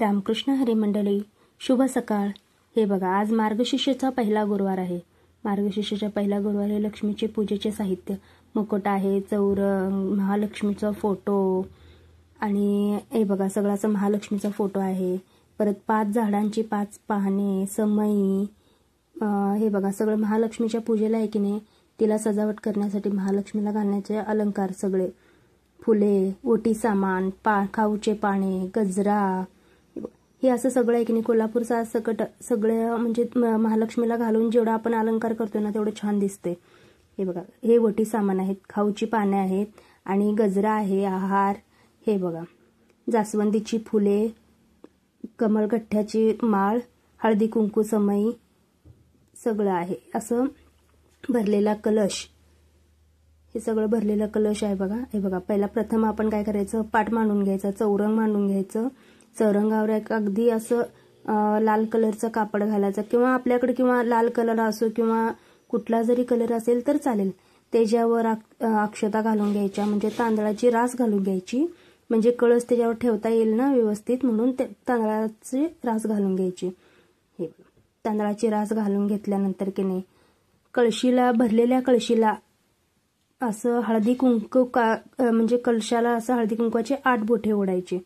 रामकृष्ण हरी मंडळी, शुभ सकाळ। हे बघा, आज मार्गशीर्षाचा पहिला गुरुवार आहे। मार्गशीर्षाचा पहिला गुरुवार हे लक्ष्मीचे पूजेचे साहित्य, मुकुट आहे, चौरंग, महालक्ष्मीचा फोटो आणि हे बघा सगळाचा महालक्ष्मीचा फोटो आहे। परत 5 झाडांची 5 पाने, समई, हे बघा सगळं महालक्ष्मीच्या पूजेला आहे की नाही, तिला सजावट करण्यासाठी महालक्ष्मीला घालण्याचे अलंकार सगळे, फुले, ओटी सामान, खाऊचे पाने, गजरा, हे असं सगळं आहे की नाही। कोल्हापूरचा आज सकट सगळं म्हणजे महालक्ष्मीला घालून जेवढा आपण अलंकार करतो ना तेवढं छान दिसते। हे बघा, हे ओटी सामान आहेत, खाऊची पाने आहेत आणि गजरा आहे, आहार, हे बघा जास्वंदीची फुले, कमळगठ्ठ्याची माळ, हळदी कुंकू, समई सगळं आहे। असं भरलेला कलश, हे सगळं भरलेला कलश आहे बघा। हे बघा, पहिला प्रथम आपण काय करायचं, पाट मांडून घ्यायचा, चौरंग मांडून घ्यायचं। चौरंगावर एक अगदी असं लाल कलरचं कापड घालायचं किंवा आपल्याकडे किंवा लाल कलर असो किंवा कुठला जरी कलर असेल तर चालेल। त्याच्यावर अक्षता घालून घ्यायच्या, म्हणजे तांदळाची रास घालून घ्यायची, म्हणजे कळस त्याच्यावर ठेवता येईल ना व्यवस्थित, म्हणून तांदळाची रास घालून घ्यायची। हे तांदळाची रास घालून घेतल्यानंतर की नाही, कळशीला, भरलेल्या कळशीला असं हळदी कुंकू म्हणजे कलशाला असं हळदी कुंकवाचे 8 बोटे ओढायचे।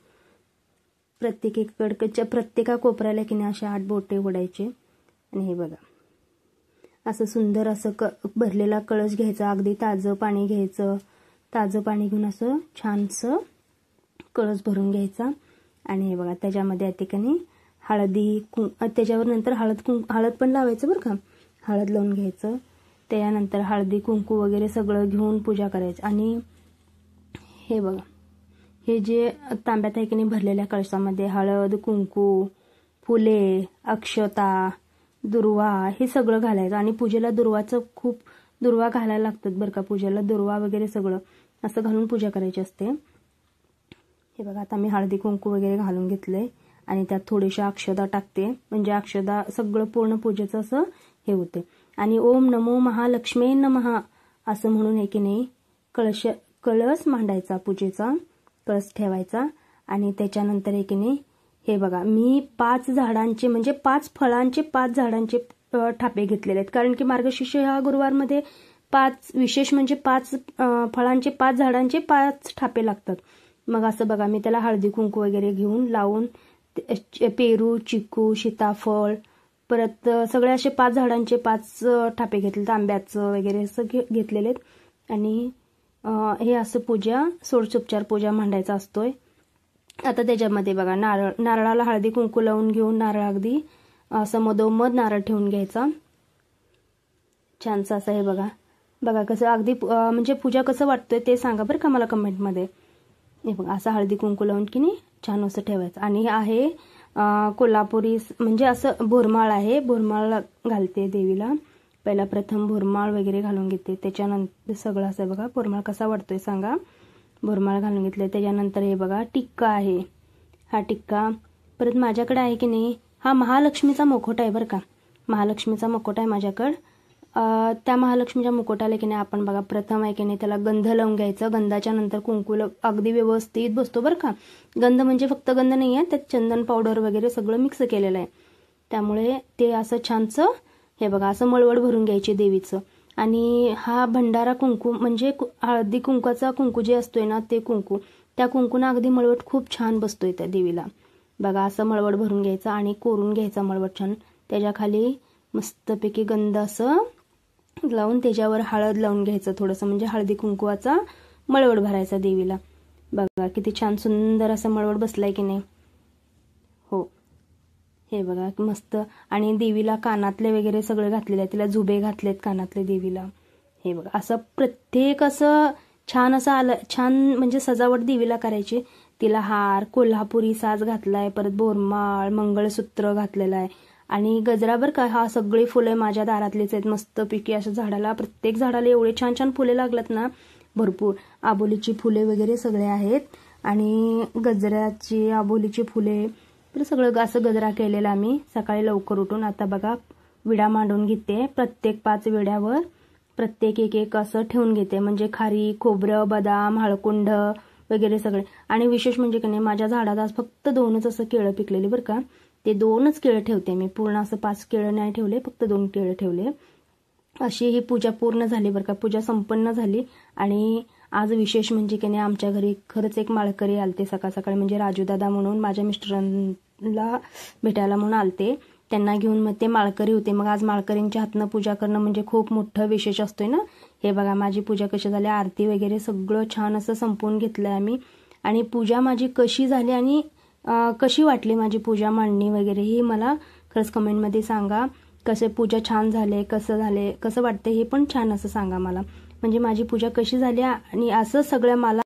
प्रत्येका कोपऱ्याला की नाही अशा 8 बोटे ओढायचे। आणि हे बघा असं सुंदर असं भरलेला कळश घ्यायचा, अगदी ताजं पाणी घ्यायचं, ताजं पाणी घेऊन असं छानसं कळश भरून घ्यायचा। आणि हे बघा त्याच्यामध्ये त्या ठिकाणी हळदी त्याच्यावर नंतर हळद पण लावायचं बरं का, हळद लावून घ्यायचं। त्याच्यानंतर हळदी कुंकू वगैरे सगळं घेऊन पूजा करायची। आणि हे बघा, हे जे तांब्यात आहे की नाही भरलेल्या कळसामध्ये हळद, कुंकू, फुले, अक्षता, दुर्वा हे सगळं घालायचं। आणि पूजेला दुर्वा घालायला लागतात बरं का, पूजेला दुर्वा वगैरे सगळं असं घालून पूजा करायची असते। हे बघा, आता मी हळदी कुंकू वगैरे घालून घेतले आणि त्यात थोडीशा अक्षता टाकते, म्हणजे अक्षता सगळं पूर्ण पूजेचं असं हे होते। आणि ओम नमो महालक्ष्मी नमः असं म्हणून आहे की नाही कळस मांडायचा, पूजेचा कळस ठेवायचा। आणि त्याच्यानंतर आहे की नाही, हे बघा मी 5 झाडांचे म्हणजे 5 फळांचे 5 झाडांचे ठापे घेतलेले आहेत, कारण की मार्गशीर्ष ह्या गुरुवारमध्ये 5 विशेष म्हणजे 5 फळांचे 5 झाडांचे 5 ठापे लागतात। मग असं बघा मी त्याला हळदी कुंकू वगैरे घेऊन लावून पेरू, चिकू, सीताफळ, परत सगळे असे 5 झाडांचे 5 ठापे घेतले, आंब्याचं वगैरे असं घेतलेले आहेत। आणि हे असं पूजा षोडशोपचार पूजा मांडायचा असतोय। आता त्याच्यामध्ये बघा नारळाला हळदी कुंकू लावून घेऊन नारळ अगदी असं मधोमध नारळ ठेवून घ्यायचा छानसा असं। हे बघा कसं अगदी म्हणजे पूजा कसं वाटतोय ते सांगा बरं का मला कमेंटमध्ये। हे बघा असं हळदी कुंकू लावून की नाही छान असं ठेवायचं। आणि हे आहे कोल्हापुरी म्हणजे असं बोरमाळ आहे, बोरमाळ घालते देवीला, पहिला प्रथम बोरमाळ वगैरे घालून घेते, त्याच्यानंतर सगळं असं बघा बोरमाळ कसा वाटतोय सांगा, बोरमाळ घालून घेतले। त्याच्यानंतर हे बघा टिक्का आहे, हा टिक्का परत माझ्याकडे आहे की नाही, हा महालक्ष्मीचा मुकुट आहे बरं का, महालक्ष्मीचा मुकुट आहे माझ्याकडं। त्या महालक्ष्मीच्या मुकुटाला की नाही आपण बघा प्रथम आहे की नाही त्याला गंध लावून घ्यायचं, गंधाच्या नंतर कुंकू अगदी व्यवस्थित बसतो बरं का। गंध म्हणजे फक्त गंध नाही आहे, त्यात चंदन पावडर वगैरे सगळं मिक्स केलेलं आहे, त्यामुळे ते असं छानसं हे बघा असं मळवट भरून घ्यायची देवीचं। आणि हा भंडारा कुंकू म्हणजे हळदी कुंकवाचा कुंकू जे असतोय ना ते कुंकू, त्या कुंकूना अगदी मळवट खूप छान बसतोय त्या देवीला। बघा असं मळवट भरून घ्यायचं आणि कोरून घ्यायचा मळवट छान, त्याच्या खाली मस्तपैकी गंध असं लावून त्याच्यावर हळद लावून घ्यायचं थोडंसं, म्हणजे हळदी कुंकवाचा मळवट भरायचा देवीला। बघा किती छान सुंदर असं मळवट बसलाय की नाही, हो हे बघा मस्त। आणि देवीला कानातले वगैरे सगळे घातलेले आहेत, तिला झुबे घातलेत कानातले देवीला। हे बघा असं प्रत्येक असं छान असं आलं, छान म्हणजे सजावट देवीला करायची। तिला हार, कोल्हापुरी साज घातलाय, परत बोरमाळ, मंगळसूत्र घातलेलं आहे आणि गजरा बरं का, हा सगळी फुले माझ्या दारातलीच आहेत मस्तपैकी। असं झाडाला प्रत्येक झाडाला एवढे छान छान फुले लागतात ना, भरपूर आबोलीची फुले वगैरे सगळे आहेत आणि गजऱ्याची आबोलीची फुले तर सगळं असं गजरा केलेला आम्ही सकाळी लवकर उठून। आता बघा विडा मांडून घेते, प्रत्येक 5 विड्यावर प्रत्येक एक असं ठेवून घेते, म्हणजे खारी, खोबरं, बदाम, हळकुंड, वगैरे सगळे. आणि विशेष म्हणजे की नाही, माझ्या झाडात आज फक्त 2च असं केळं पिकलेली बरं का. ते 2च केळं ठेवते मी, पूर्ण असं 5 केळं नाही ठेवले, फक्त 2 केळं ठेवले. अशी ही पूजा पूर्ण झाली बरं का, पूजा संपन्न झाली. आणि आज विशेष म्हणजे की नाही, आमच्या घरी खरंच एक माळकरी आलते सकाळ सकाळी, म्हणजे राजूदादा म्हणून माझ्या मिस्टरांना भेटायला म्हणून आलते. त्यांना घेऊन मग ते माळकरी होते. मग आज माळकरींच्या हातनं पूजा करणं म्हणजे खूप मोठं विशेष असतोय ना. हे बघा माझी पूजा कशी झाली, आरती वगैरे सगळं छान असं संपवून घेतलंय आम्ही. आणि पूजा माझी कशी झाली आणि कशी वाटली माझी पूजा मांडणी वगैरे, ही मला खरंच कमेंटमध्ये सांगा. कसे पूजा छान झाले, कसं वाटते हे पण छान असं सांगा मला. म्हणजे माझी पूजा कशी झाली आणि असं सगळं मला